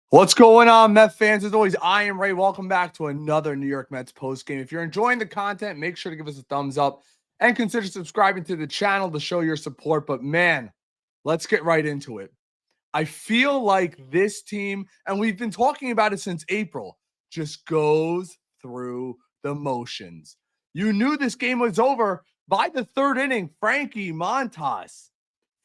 What's going on, Met fans? As always, I am Ray. Welcome back to another New York Mets postgame. If you're enjoying the content, make sure to give us a thumbs up and consider subscribing to the channel to show your support. But man, let's get right into it. I feel like this team, and we've been talking about it since April, just goes through the motions. You knew this game was over by the third inning. Frankie Montas.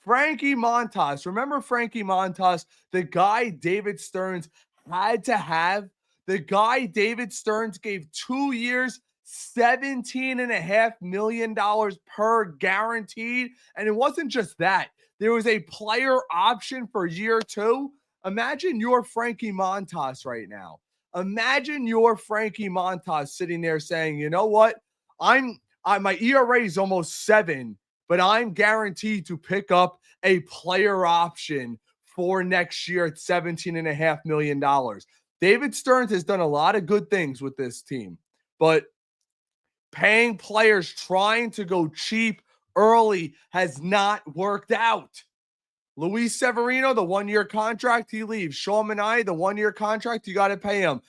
Remember Frankie Montas, the guy David Stearns had to have? The guy David Stearns gave 2 years, $17.5 million per guaranteed. And it wasn't just that. There was a player option for year 2. Imagine you're Frankie Montas right now. Imagine you're Frankie Montas sitting there saying, you know what? My ERA is almost 7, but I'm guaranteed to pick up a player option for next year at $17.5 million. David Stearns has done a lot of good things with this team, but paying players trying to go cheap early has not worked out. Luis Severino, the 1-year contract, he leaves. Sean Manaea, the 1-year contract, you got to pay him.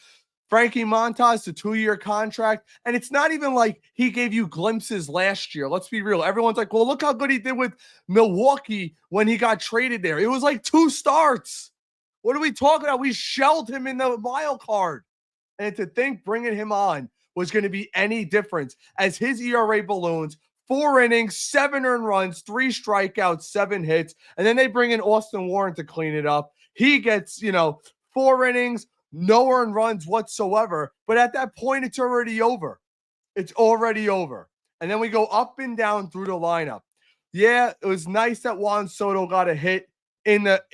Frankie Montas, the 2-year contract. And it's not even like he gave you glimpses last year. Let's be real. Everyone's like, well, look how good he did with Milwaukee when he got traded there. It was like 2 starts. What are we talking about? We shelled him in the wild card. And to think bringing him on was going to be any difference as his ERA balloons, 4 innings, 7 earned runs, 3 strikeouts, 7 hits. And then they bring in Austin Warren to clean it up. He gets, 4 innings, no earned runs whatsoever. But at that point, it's already over. It's already over. And then we go up and down through the lineup. Yeah, it was nice that Juan Soto got a hit in late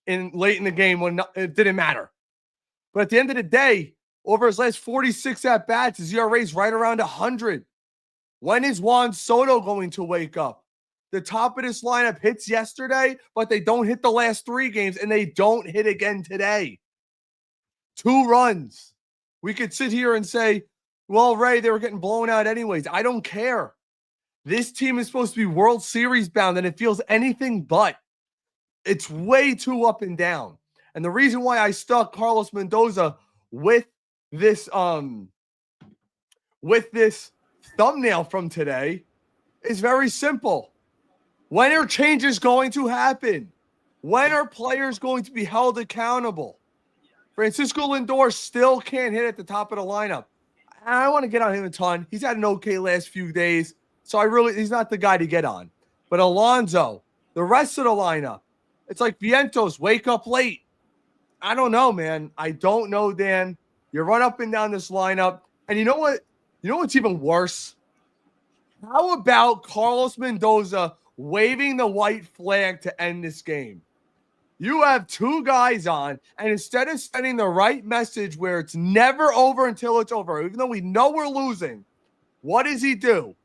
in the game when it didn't matter. But at the end of the day, over his last 46 at-bats, his ERA is right around 100. When is Juan Soto going to wake up? The top of this lineup hits yesterday, but they don't hit the last 3 games, and they don't hit again today. 2 runs. We could sit here and say, well, Ray, they were getting blown out anyways. I don't care. This team is supposed to be World Series bound, and it feels anything but. It's way too up and down. And the reason why I stuck Carlos Mendoza with this thumbnail from today is very simple. When are changes going to happen? When are players going to be held accountable? Francisco Lindor still can't hit at the top of the lineup. I want to get on him a ton. He's had an okay last few days, so he's not the guy to get on. But Alonso, the rest of the lineup, it's like Vientos, wake up late. I don't know, man. I don't know, Dan. You run up and down this lineup, and you know what? You know what's even worse? How about Carlos Mendoza waving the white flag to end this game? You have 2 guys on, and instead of sending the right message where it's never over until it's over, even though we know we're losing, what does he do?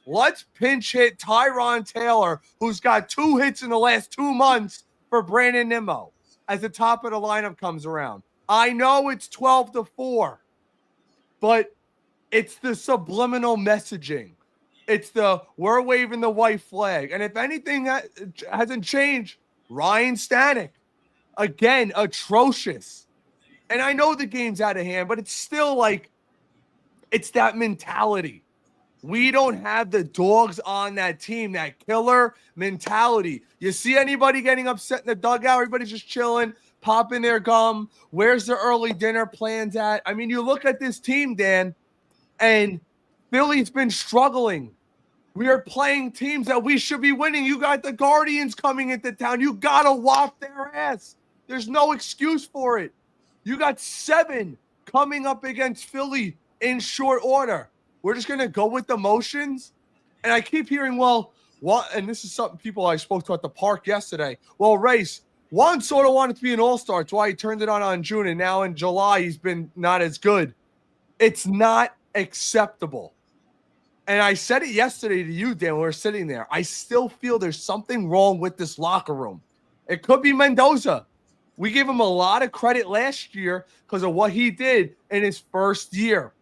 Let's pinch hit Tyron Taylor, who's got 2 hits in the last 2 months for Brandon Nimmo as the top of the lineup comes around. I know it's 12-4, but it's the subliminal messaging. It's the we're waving the white flag. And if anything that hasn't changed, Ryan Stanek, again, atrocious. And I know the game's out of hand, but it's still like, it's that mentality. We don't have the dogs on that team, that killer mentality. You see anybody getting upset in the dugout? Everybody's just chilling, popping their gum. Where's the early dinner plans at? I mean, you look at this team, Dan, and Philly's been struggling. We are playing teams that we should be winning. You got the Guardians coming into town. You got to whop their ass. There's no excuse for it. You got 7 coming up against Philly in short order. We're just going to go with the motions. And I keep hearing, and this is something people I spoke to at the park yesterday. Well, Race, Juan Soto wanted to be an all-star. That's why he turned it on June. And now in July, he's been not as good. It's not acceptable. And I said it yesterday to you, Dan, when we were sitting there. I still feel there's something wrong with this locker room. It could be Mendoza. We gave him a lot of credit last year because of what he did in his first year.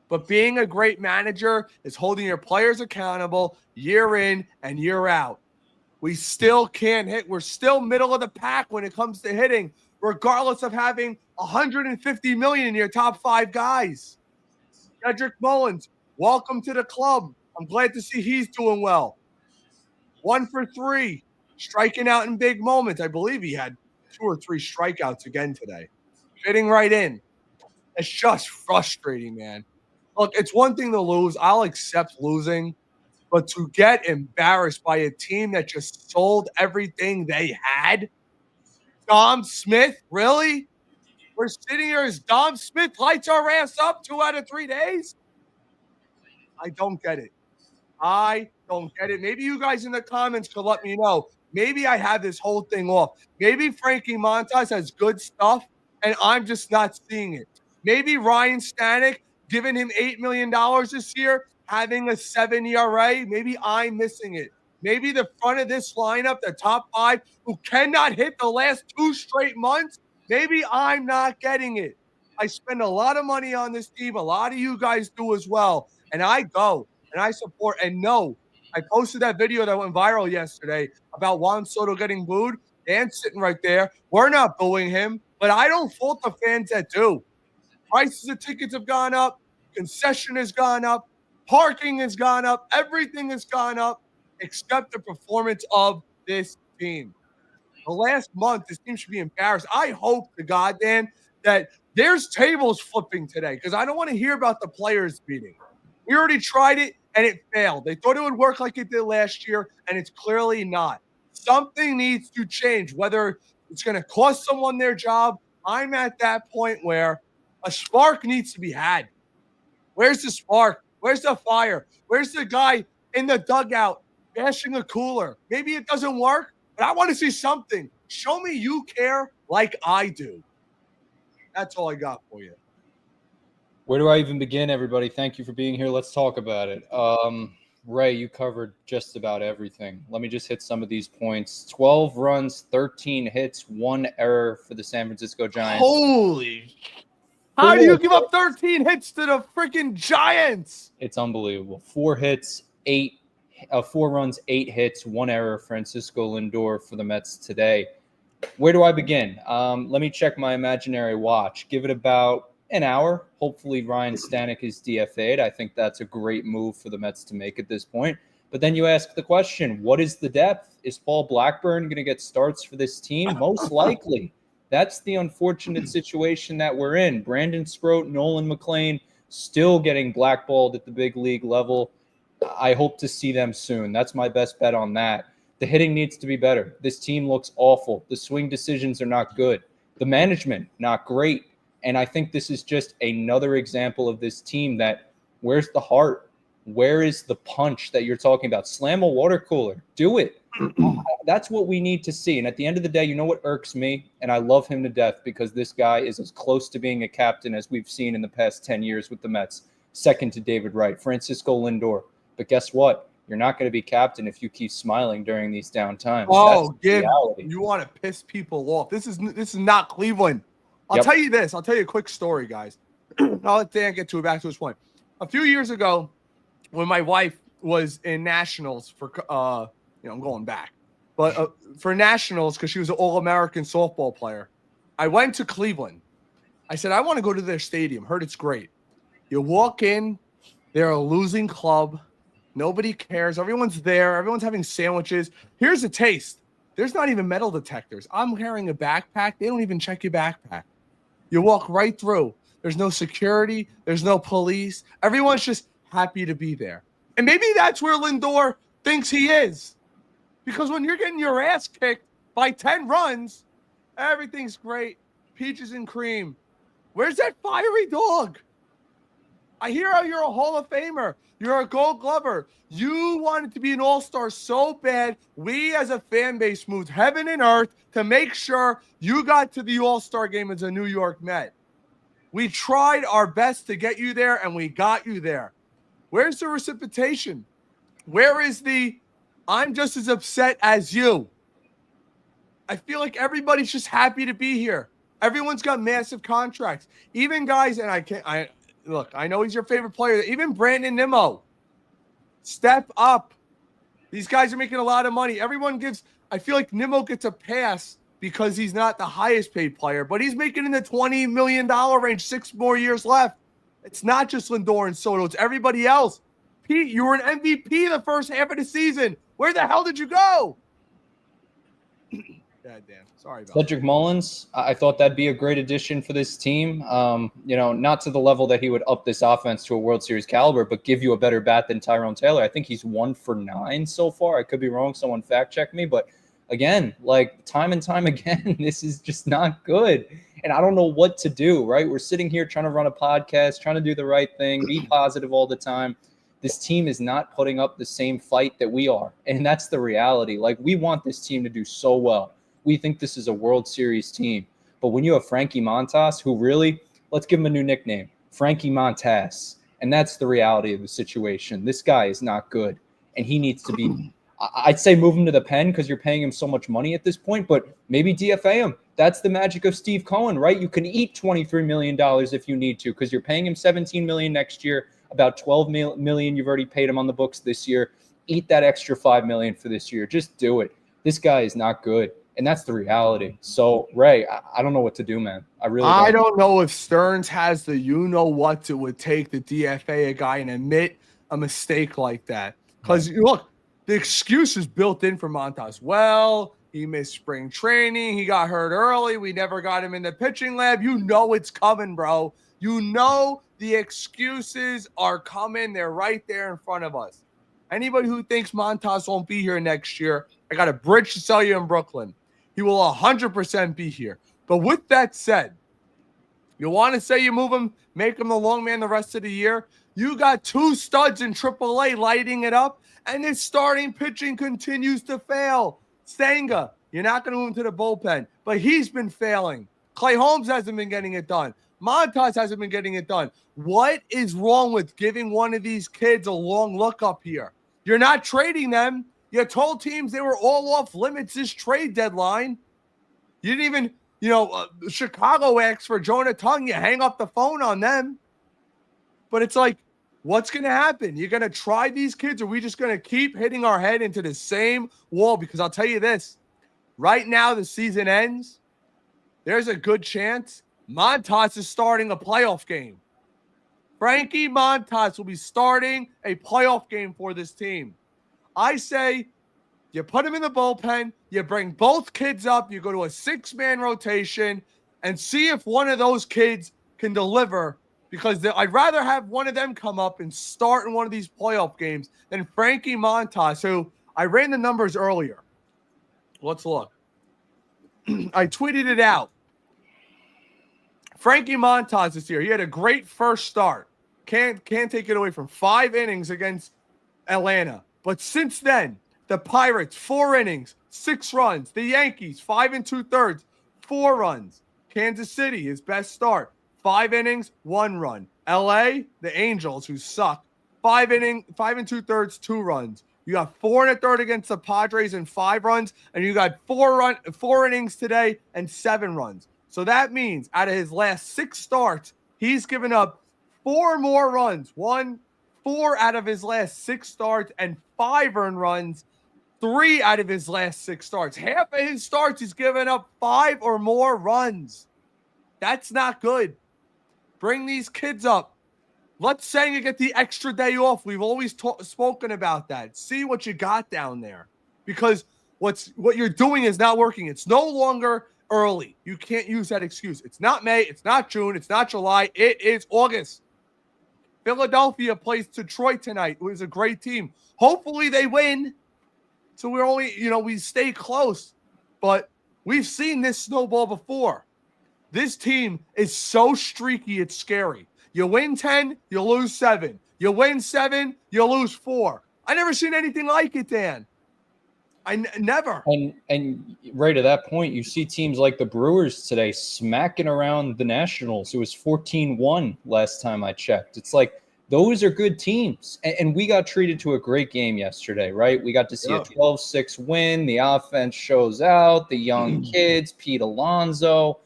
But being a great manager is holding your players accountable year in and year out. We still can't hit. We're still middle of the pack when it comes to hitting. regardless of having 150 million in your top 5 guys. Cedric Mullins, welcome to the club. I'm glad to see he's doing well. 1 for 3, striking out in big moments. I believe he had 2 or 3 strikeouts again today. Fitting right in. It's just frustrating, man. Look, it's one thing to lose. I'll accept losing. But to get embarrassed by a team that just sold everything they had? Dom Smith? Really? We're sitting here as Dom Smith lights our ass up 2 out of 3 days? I don't get it. I don't get it. Maybe you guys in the comments could let me know. Maybe I have this whole thing off. Maybe Frankie Montas has good stuff, and I'm just not seeing it. Maybe Ryan Stanek, giving him $8 million this year, having a 7 ERA, maybe I'm missing it. Maybe the front of this lineup, the top 5, who cannot hit the last 2 straight months, maybe I'm not getting it. I spend a lot of money on this team. A lot of you guys do as well. And I go and I support. And no, I posted that video that went viral yesterday about Juan Soto getting booed. Dan's sitting right there. We're not booing him, but I don't fault the fans that do. Prices of tickets have gone up. Concession has gone up. Parking has gone up. Everything has gone up except the performance of this team. The last month, this team should be embarrassed. I hope to God, Dan, that there's tables flipping today because I don't want to hear about the players meeting. We already tried it, and it failed. They thought it would work like it did last year, and it's clearly not. Something needs to change, whether it's going to cost someone their job. I'm at that point where a spark needs to be had. Where's the spark? Where's the fire? Where's the guy in the dugout bashing a cooler? Maybe it doesn't work, but I want to see something. Show me you care like I do. That's all I got for you. Where do I even begin, everybody? Thank you for being here. Let's talk about it. Ray, you covered just about everything. Let me just hit some of these points. 12 runs, 13 hits, 1 error for the San Francisco Giants. Holy. How do you give up 13 hits to the freaking Giants? It's unbelievable. 4 runs, 8 hits, 1 error. Francisco Lindor for the Mets today. Where do I begin? Let me check my imaginary watch. Give it about an hour. Hopefully Ryan Stanek is DFA'd. I think that's a great move for the Mets to make at this point. But then you ask the question, what is the depth? Is Paul Blackburn going to get starts for this team? Most likely. That's the unfortunate situation that we're in. Brandon Scroat, Nolan McLean still getting blackballed at the big league level. I hope to see them soon. That's my best bet on that. The hitting needs to be better. This team looks awful. The swing decisions are not good. The management, not great. And I think this is just another example of this team that where's the heart? Where is the punch that you're talking about? Slam a water cooler. Do it. That's what we need to see. And at the end of the day, you know what irks me? And I love him to death because this guy is as close to being a captain as we've seen in the past 10 years with the Mets. Second to David Wright, Francisco Lindor. But guess what? You're not going to be captain if you keep smiling during these down times. Oh, you want to piss people off. This is not Cleveland. I'll tell you this. I'll tell you a quick story, guys. I'll let Dan get back to his point. A few years ago, when my wife was in nationals for, I'm going back, but for nationals because she was an All-American softball player, I went to Cleveland. I said, I want to go to their stadium. Heard it's great. You walk in, they're a losing club. Nobody cares. Everyone's there. Everyone's having sandwiches. Here's a taste. There's not even metal detectors. I'm carrying a backpack. They don't even check your backpack. You walk right through. There's no security. There's no police. Everyone's just happy to be there. And maybe that's where Lindor thinks he is. Because when you're getting your ass kicked by 10 runs, everything's great. Peaches and cream. Where's that fiery dog? I hear how you're a Hall of Famer. You're a Gold Glover. You wanted to be an all-star so bad, we as a fan base moved heaven and earth to make sure you got to the all-star game as a New York Met. We tried our best to get you there, and we got you there. Where's the reciprocation? Where is the, I'm just as upset as you? I feel like everybody's just happy to be here. Everyone's got massive contracts. Even guys, and look, I know he's your favorite player. Even Brandon Nimmo. Step up. These guys are making a lot of money. I feel like Nimmo gets a pass because he's not the highest paid player, but he's making in the $20 million range, 6 more years left. It's not just Lindor and Soto, it's everybody else. Pete, you were an MVP the first half of the season. Where the hell did you go? God damn. Sorry about Cedric Mullins, I thought that'd be a great addition for this team. Not to the level that he would up this offense to a World Series caliber, but give you a better bat than Tyrone Taylor. I think he's 1 for 9 so far. I could be wrong. Someone fact check me. But again, like time and time again, this is just not good. And I don't know what to do, right? We're sitting here trying to run a podcast, trying to do the right thing, be positive all the time. This team is not putting up the same fight that we are. And that's the reality. Like, we want this team to do so well. We think this is a World Series team. But when you have Frankie Montas, who really, let's give him a new nickname, Frankie Montas. And that's the reality of the situation. This guy is not good. And he needs to be, I'd say move him to the pen because you're paying him so much money at this point, but maybe DFA him. That's the magic of Steve Cohen, right? You can eat $23 million if you need to because you're paying him $17 million next year, about $12 million you've already paid him on the books this year. Eat that extra $5 million for this year. Just do it. This guy is not good. And that's the reality. So, Ray, I don't know what to do, man. I don't know if Stearns has the you-know-what it would take to DFA a guy and admit a mistake like that. Because, look, the excuse is built in for Montas. Well, he missed spring training. He got hurt early. We never got him in the pitching lab. You know it's coming, bro. You know the excuses are coming. They're right there in front of us. Anybody who thinks Montas won't be here next year, I got a bridge to sell you in Brooklyn. He will 100% be here. But with that said, you want to say you move him, make him the long man the rest of the year? You got 2 studs in AAA lighting it up, and his starting pitching continues to fail. Senga, you're not going to move him to the bullpen, but he's been failing. Clay Holmes hasn't been getting it done. Montas hasn't been getting it done. What is wrong with giving one of these kids a long look up here? You're not trading them. You told teams they were all off limits this trade deadline. You didn't even, Chicago asked for Jonah Tung. You hang up the phone on them. But it's like, what's going to happen? You're going to try these kids, or are we just going to keep hitting our head into the same wall? Because I'll tell you this, right now the season ends. There's a good chance Montas is starting a playoff game. Frankie Montas will be starting a playoff game for this team. I say you put him in the bullpen, you bring both kids up, you go to a 6-man rotation, and see if one of those kids can deliver, because I'd rather have one of them come up and start in one of these playoff games than Frankie Montas, who I ran the numbers earlier. Let's look. I tweeted it out. Frankie Montas this year, he had a great first start. Can't take it away from 5 innings against Atlanta. But since then, the Pirates, 4 innings, 6 runs. The Yankees, 5 2/3, 4 runs. Kansas City, his best start, 5 innings, 1 run. LA, the Angels, who suck, 5 2/3, 2 runs. You got 4 1/3 against the Padres and 5 runs, and you got 4 innings today and 7 runs. So that means out of his last 6 starts, he's given up 4 more runs. 4 out of his last 6 starts and 5 earned runs. 3 out of his last 6 starts. Half of his starts, he's given up 5 or more runs. That's not good. Bring these kids up. Let Senga get the extra day off. We've always spoken about that. See what you got down there. Because what you're doing is not working. It's no longer early. You can't use that excuse. It's not May. It's not June. It's not July. It is August. Philadelphia plays Detroit tonight. It was a great team. Hopefully they win. So we're only, we stay close. But we've seen this snowball before. This team is so streaky, it's scary. You win 10, you lose 7. You win 7, you lose 4. I never seen anything like it, Dan. Never. And right at that point, you see teams like the Brewers today smacking around the Nationals. It was 14-1 last time I checked. It's like, those are good teams. And we got treated to a great game yesterday, right? We got to see a 12-6 win. The offense shows out. The young kids, Pete Alonso.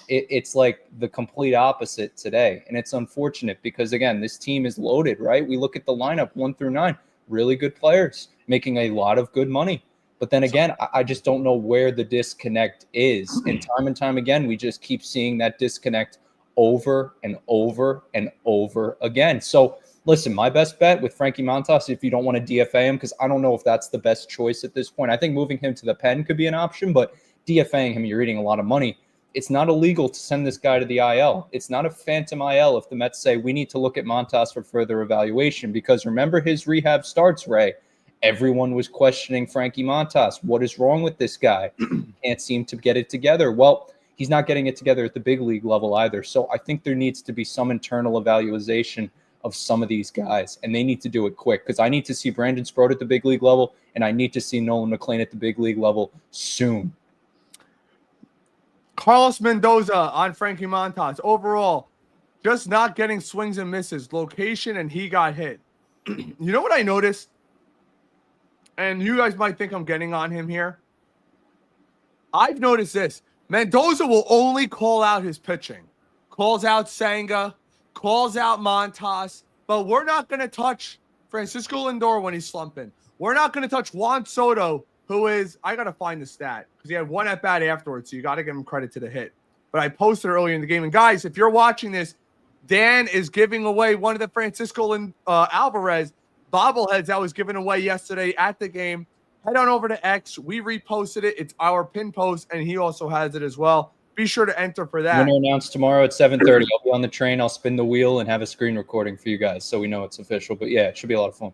It's like the complete opposite today. And it's unfortunate because, again, this team is loaded, right? We look at the lineup 1 through 9. Really good players making a lot of good money. But then again, I just don't know where the disconnect is. And time again, we just keep seeing that disconnect over and over and over again. So listen, my best bet with Frankie Montas, if you don't want to DFA him, because I don't know if that's the best choice at this point. I think moving him to the pen could be an option, but DFAing him, you're eating a lot of money. It's not illegal to send this guy to the IL. It's not a phantom IL if the Mets say we need to look at Montas for further evaluation, because remember his rehab starts, Ray. Everyone was questioning Frankie Montas. What is wrong with this guy? Can't seem to get it together. Well, he's not getting it together at the big league level either. So I think there needs to be some internal evaluation of some of these guys, and they need to do it quick, because I need to see Brandon Sproat at the big league level, and I need to see Nolan McLean at the big league level soon. Carlos Mendoza on Frankie Montas. Overall, just not getting swings and misses. Location, and he got hit. You know what I noticed? And you guys might think I'm getting on him here. I've noticed this. Mendoza will only call out his pitching. Calls out Senga, calls out Montas, but we're not going to touch Francisco Lindor when he's slumping. We're not going to touch Juan Soto, who is, I got to find the stat, because he had one at-bat afterwards, so you got to give him credit to the hit. But I posted earlier in the game. And guys, if you're watching this, Dan is giving away one of the Francisco Alvarez bobbleheads that was given away yesterday at the game. Head on over to X. We reposted it. It's our pin post, and he also has it as well. Be sure to enter for that. Winner announced tomorrow at 7:30. I'll be on the train. I'll spin the wheel and have a screen recording for you guys so we know it's official. But yeah, it should be a lot of fun.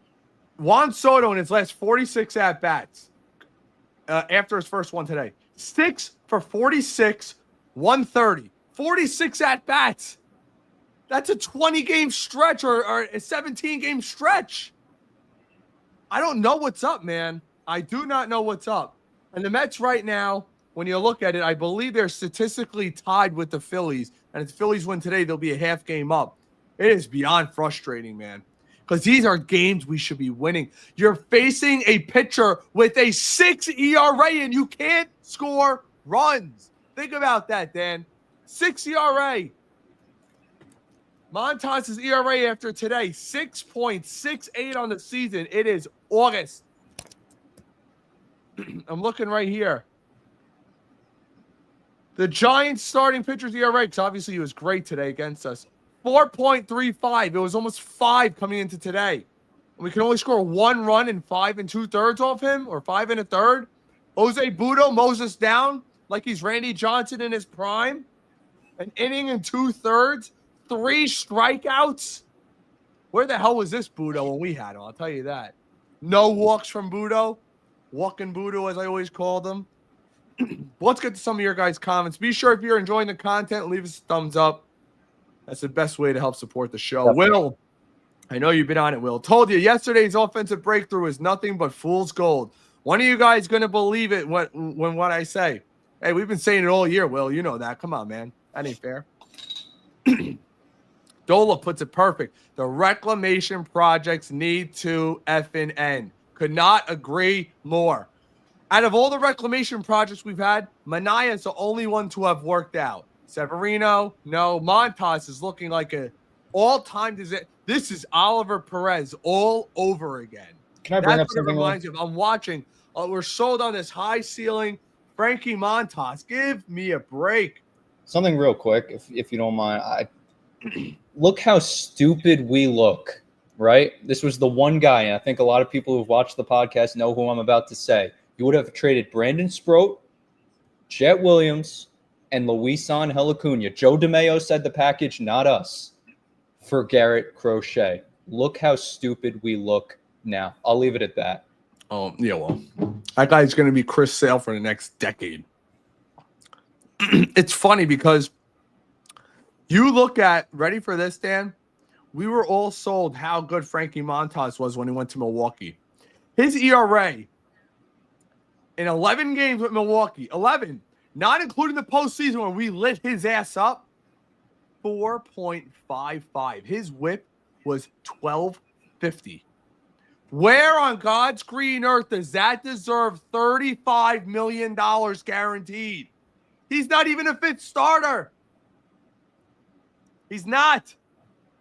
Juan Soto in his last 46 at-bats after his first one today. 6 for 46, 130. 46 at-bats. That's a 20-game stretch or a 17-game stretch. I don't know what's up, man. I do not know what's up. And the Mets right now, when you look at it, I believe they're statistically tied with the Phillies. And if the Phillies win today, they'll be a half game up. It is beyond frustrating, man, because these are games we should be winning. You're facing a pitcher with a 6 ERA, and you can't score runs. Think about that, Dan. 6 ERA. Montas' ERA after today, 6.68 on the season. It is August. I'm looking right here. The Giants starting pitcher's ERA, because obviously he was great today against us, 4.35. It was almost 5 coming into today. We can only score 1 run in 5 2/3 off him, or 5 1/3. Jose Budo mows us down like he's Randy Johnson in his prime. An inning and 2/3. 3 strikeouts. Where the hell was this Budo when we had him? I'll tell you that. No walks from Budo. Walking Budo, as I always called him. Let's get to some of your guys' comments. Be sure if you're enjoying the content, leave us a thumbs up. That's the best way to help support the show. Definitely. Will, I know you've been on it, Will. Told you yesterday's offensive breakthrough is nothing but fool's gold. When are you guys going to believe it when what I say? Hey, we've been saying it all year, Will. You know that. Come on, man. That ain't fair. Dola puts it perfect. The reclamation projects need to effing end. Could not agree more. Out of all the reclamation projects we've had, Manaea is the only one to have worked out. Severino, no. Montas is looking like an all-time disaster. This is Oliver Perez all over again. Can I bring up That's what it something? reminds me of. I'm watching. We're sold on this high ceiling. Frankie Montas, give me a break. Something real quick, if you don't mind. Look how stupid we look, right? This was the one guy, and I think a lot of people who've watched the podcast know who I'm about to say. You would have traded Brandon Sproat, Jet Williams, and Luisan Acuna. Joe DeMayo said the package, not us, for Garrett Crochet. Look how stupid we look now. I'll leave it at that. Oh, yeah, well, that guy's going to be Chris Sale for the next decade. It's funny because you look at, ready for this, Dan? We were all sold how good Frankie Montas was when he went to Milwaukee. His ERA in 11 games with Milwaukee, 11, not including the postseason when we lit his ass up, 4.55. His whip was 1250. Where on God's green earth does that deserve $35 million guaranteed? He's not even a fifth starter. He's not.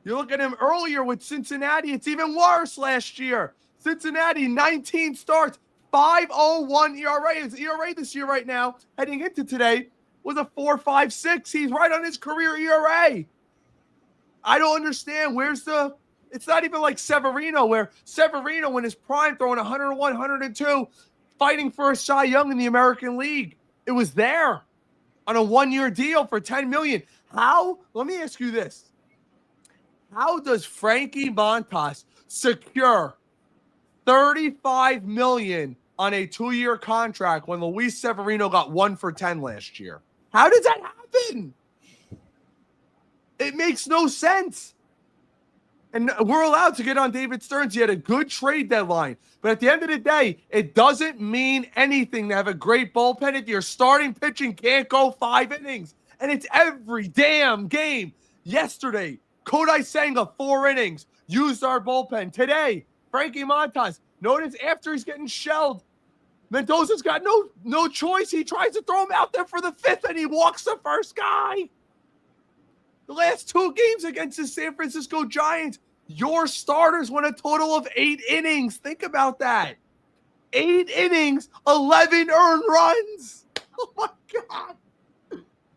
You look at him earlier with Cincinnati, it's even worse last year. Cincinnati, 19 starts, 5.01 ERA. His ERA this year right now, heading into today, was a 4.56. He's right on his career ERA. I don't understand. It's not even like Severino, where Severino in his prime throwing 101, 102, fighting for a Cy Young in the American League. It was there on a 1-year deal for $10 million. Let me ask you this. How does Frankie Montas secure $35 million on a 2-year contract when Luis Severino got 1 for 10 last year? How does that happen? It makes no sense. And we're allowed to get on David Stearns. He had a good trade deadline. But at the end of the day, it doesn't mean anything to have a great bullpen if your starting pitching can't go 5 innings. And it's every damn game. Yesterday, Kodai Senga, 4 innings, used our bullpen. Today, Frankie Montas, notice after he's getting shelled, Mendoza's got no choice. He tries to throw him out there for the 5th, and he walks the first guy. The last 2 games against the San Francisco Giants, your starters went a total of 8 innings. Think about that. 8 innings, 11 earned runs. Oh, my God.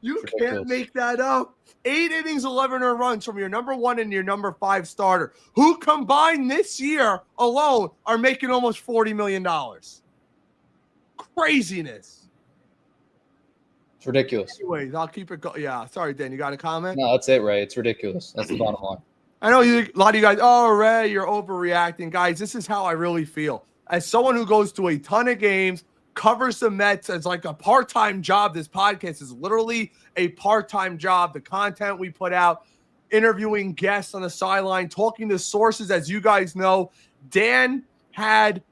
You can't make that up. 8 innings, 11 earned runs from your number 1 and your number 5 starter, who combined this year alone are making almost $40 million. Craziness. It's ridiculous. Anyways, I'll keep it going. Yeah, sorry, Dan. You got a comment? No, that's it, Ray. It's ridiculous. That's the bottom line. I know a lot of you guys, oh, Ray, you're overreacting. Guys, this is how I really feel. As someone who goes to a ton of games, covers the Mets as like a part-time job, this podcast is literally a part-time job. The content we put out, interviewing guests on the sideline, talking to sources, as you guys know. Dan had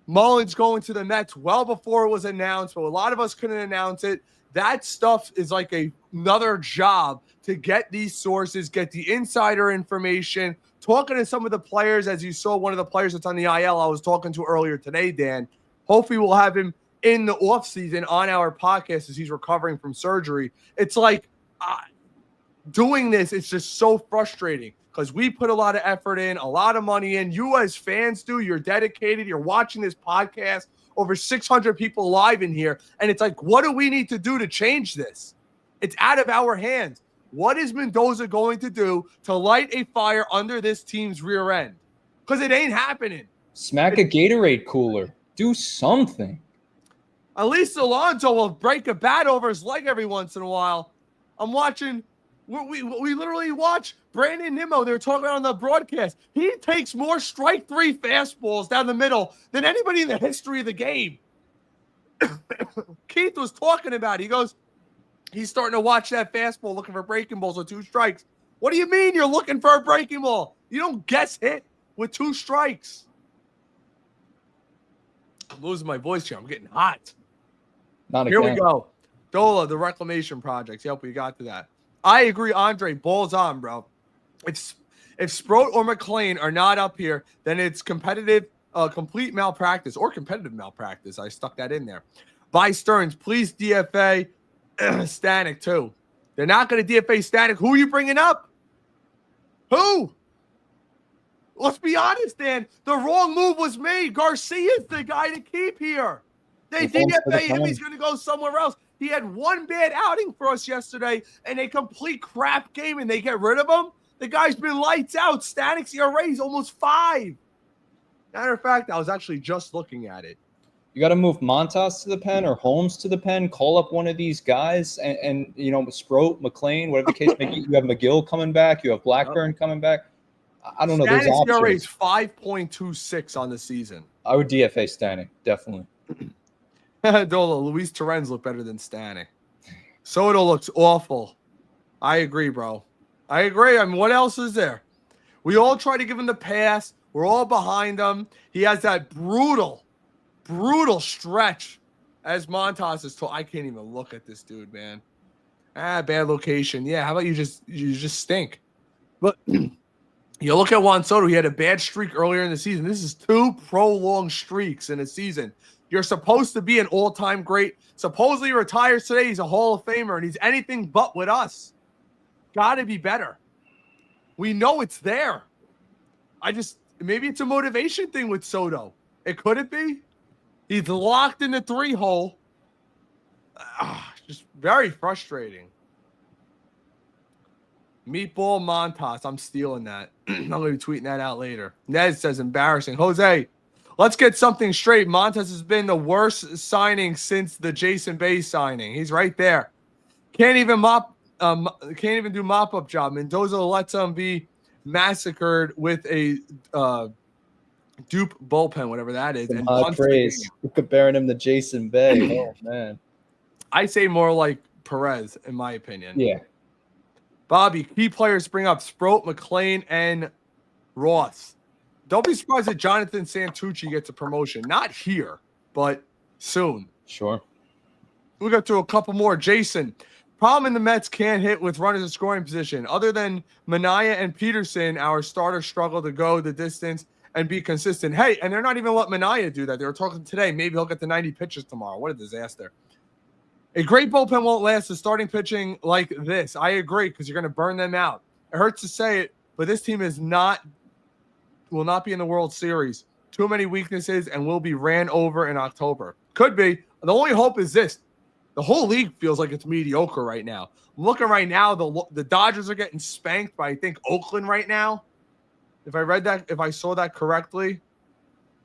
Mullins going to the Mets well before it was announced, but a lot of us couldn't announce it. That stuff is like another job to get these sources, get the insider information, talking to some of the players, as you saw one of the players that's on the IL I was talking to earlier today, Dan. Hopefully we'll have him in the offseason on our podcast as he's recovering from surgery. It's like doing this, it's just so frustrating because we put a lot of effort in, a lot of money in. You as fans do, you're dedicated, you're watching this podcast, over 600 people live in here. And it's like, what do we need to do to change this? It's out of our hands. What is Mendoza going to do to light a fire under this team's rear end? Because it ain't happening. Smack a Gatorade cooler. Do something. At least Alonso will break a bat over his leg every once in a while. I'm watching. We literally watch Brandon Nimmo. They were talking about on the broadcast. He takes more strike 3 fastballs down the middle than anybody in the history of the game. Keith was talking about it. He goes, he's starting to watch that fastball, looking for breaking balls with 2 strikes. What do you mean you're looking for a breaking ball? You don't guess hit with 2 strikes. I'm losing my voice here. I'm getting hot. Here we go. Dola, the reclamation projects. Yep, we got to that. I agree, Andre. Balls on, bro. If Sproat or McLean are not up here, then it's competitive, complete malpractice or competitive malpractice. I stuck that in there. By Stearns, please DFA Stanek too. They're not going to DFA Stanek. Who are you bringing up? Who? Let's be honest, Dan. The wrong move was made. Garcia's the guy to keep here. They DFA him. He's going to go somewhere else. He had 1 bad outing for us yesterday and a complete crap game, and they get rid of him. The guy's been lights out. Stanek's ERA is almost 5. Matter of fact, I was actually just looking at it. You got to move Montas to the pen or Holmes to the pen. Call up one of these guys, and you know, Sproat, McLean, whatever the case may be. You have McGill coming back. You have Blackburn coming back. I don't know. There's options. ERA is 5.26 on the season. I would DFA Stanek, definitely. Dola, Luis Torrens look better than Stanek. Soto looks awful. I agree, bro. I agree. I mean, what else is there? We all try to give him the pass. We're all behind him. He has that brutal stretch as Montas is told. I can't even look at this dude, man. Bad location. Yeah, how about you just stink? But you look at Juan Soto. He had a bad streak earlier in the season. This is 2 prolonged streaks in a season. You're supposed to be an all-time great. Supposedly retires today. He's a Hall of Famer, and he's anything but with us. Got to be better. We know it's there. Maybe it's a motivation thing with Soto. Could it be? He's locked in the 3-hole. Just very frustrating. Meatball Montas. I'm stealing that. I'm going to be tweeting that out later. Ned says embarrassing. Jose, let's get something straight. Montas has been the worst signing since the Jason Bay signing. He's right there. Can't even do mop-up job. Mendoza lets him be massacred with a dupe bullpen, whatever that is. Some and high praise. We're comparing him to Jason Bay. Oh, man. I say more like Perez, in my opinion. Yeah. Bobby, key players bring up Sproat, McLean, and Ross. Don't be surprised if Jonathan Santucci gets a promotion. Not here, but soon. Sure. We'll go to a couple more. Jason, problem in the Mets can't hit with runners in scoring position. Other than Manaea and Peterson, our starters struggle to go the distance and be consistent. Hey, and they're not even letting Manaea do that. They were talking today. Maybe he'll get the 90 pitches tomorrow. What a disaster. A great bullpen won't last the starting pitching like this. I agree, because you're going to burn them out. It hurts to say it, but this team will not be in the World Series. Too many weaknesses and will be ran over in October. Could be. The only hope is this. The whole league feels like it's mediocre right now. I'm looking right now, the Dodgers are getting spanked by, I think, Oakland right now. If I saw that correctly,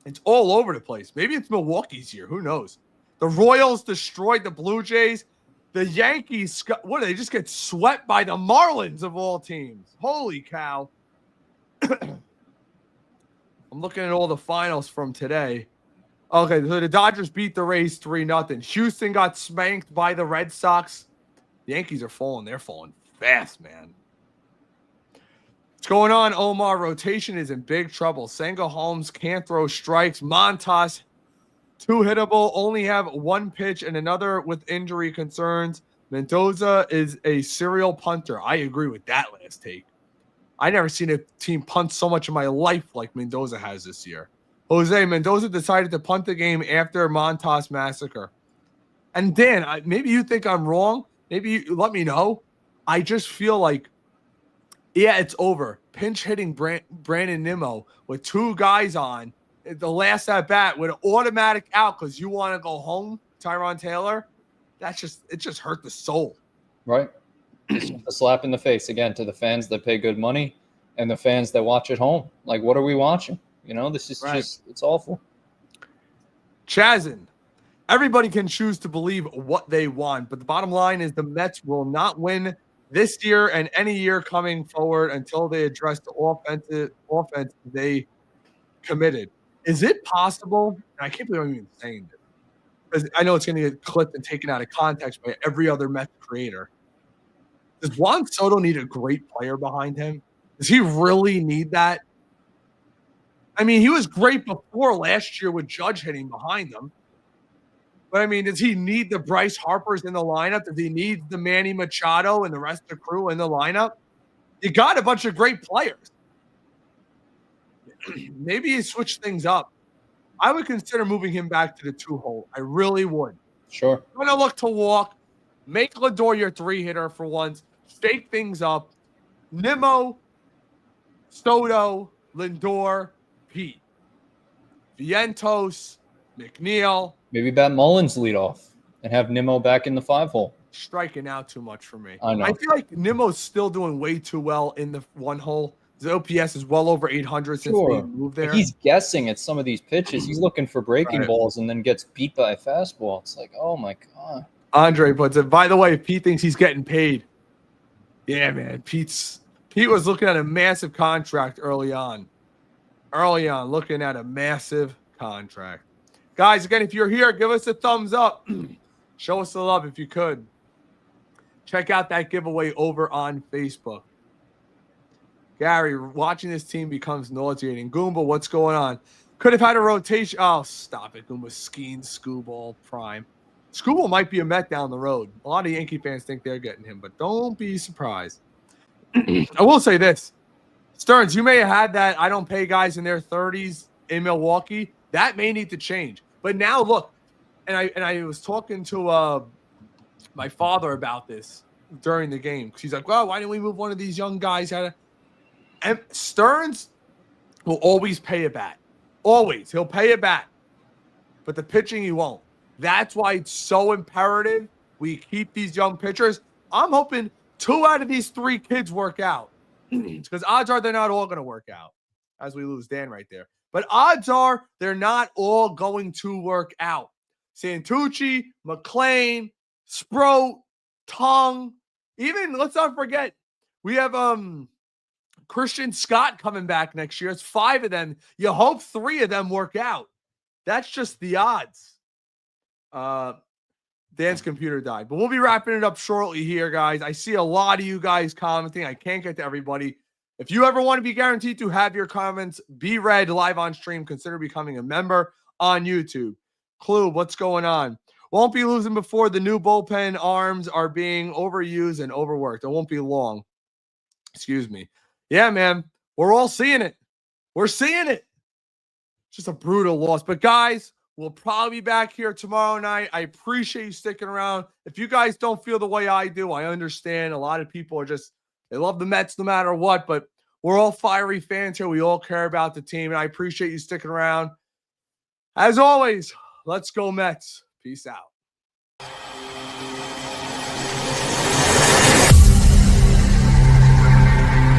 it's all over the place. Maybe it's Milwaukee's year. Who knows? The Royals destroyed the Blue Jays. The Yankees, what did they just get swept by the Marlins of all teams? Holy cow. I'm looking at all the finals from today. Okay, so the Dodgers beat the Rays 3-0. Houston got spanked by the Red Sox. The Yankees are falling. They're falling fast, man. What's going on, Omar? Rotation is in big trouble. Senga Holmes can't throw strikes. Montas, 2 hittable, only have 1 pitch and another with injury concerns. Mendoza is a serial punter. I agree with that last take. I never seen a team punt so much in my life like Mendoza has this year. Jose, Mendoza decided to punt the game after Montas massacre. And Dan, maybe you think I'm wrong. Maybe you let me know. I just feel like, yeah, it's over. Pinch hitting Brandon Nimmo with 2 guys on the last at bat with an automatic out because you want to go home, Tyron Taylor. It just hurt the soul. Right. It's a slap in the face again to the fans that pay good money and the fans that watch at home. Like, what are we watching? You know, this is just, it's awful. Chazin, everybody can choose to believe what they want, but the bottom line is the Mets will not win this year and any year coming forward until they address the offense they committed. Is it possible? And I can't believe I'm even saying this, because I know it's going to get clipped and taken out of context by every other Mets creator. Does Juan Soto need a great player behind him? Does he really need that? I mean, he was great before last year with Judge hitting behind him. But, I mean, does he need the Bryce Harpers in the lineup? Does he need the Manny Machado and the rest of the crew in the lineup? You got a bunch of great players. Maybe you switch things up. I would consider moving him back to the 2-hole. I really would. Sure. I'm going to look to walk. Make Lindor your 3-hitter for once. Shake things up. Nimmo, Soto, Lindor, Pete, Vientos, McNeil. Maybe bat Mullins lead off and have Nimmo back in the 5-hole. Striking out too much for me. I know. I feel like Nimmo's still doing way too well in the 1-hole. His OPS is well over 800 since we moved there. He's guessing at some of these pitches. He's looking for breaking balls and then gets beat by a fastball. It's like, oh my God. Andre puts it. By the way, if Pete thinks he's getting paid, yeah, man. Pete was looking at a massive contract early on. Looking at a massive contract. Guys, again, if you're here, give us a thumbs up. Show us the love if you could. Check out that giveaway over on Facebook. Gary, watching this team becomes nauseating. Goomba, what's going on? Could have had a rotation. Oh, stop it, Goomba. Skeen, Scooball, Prime. Scooball might be a Met down the road. A lot of Yankee fans think they're getting him, but don't be surprised. I will say this. Stearns, you may have had that I don't pay guys in their 30s in Milwaukee. That may need to change. But now look, and I was talking to my father about this during the game. He's like, well, why didn't we move one of these young guys out of... And Stearns will always pay a bat. Always. He'll pay a bat. but the pitching he won't. That's why it's so imperative we keep these young pitchers. I'm hoping 2 out of these 3 kids work out because odds are they're not all going to work out, as we lose Dan right there. But odds are they're not all going to work out. Santucci, McLean, Sproat, Tongue, even let's not forget, we have Christian Scott coming back next year. It's 5 of them. You hope 3 of them work out. That's just the odds. Dan's computer died. But we'll be wrapping it up shortly here, guys. I see a lot of you guys commenting. I can't get to everybody. If you ever want to be guaranteed to have your comments be read live on stream, consider becoming a member on YouTube. Clue, what's going on? Won't be losing before the new bullpen arms are being overused and overworked. It won't be long. Excuse me. Yeah, man. We're all seeing it. We're seeing it. It's just a brutal loss. But, guys, we'll probably be back here tomorrow night. I appreciate you sticking around. If you guys don't feel the way I do, I understand. A lot of people are just, they love the Mets no matter what. But we're all fiery fans here. We all care about the team. And I appreciate you sticking around. As always, let's go Mets. Peace out.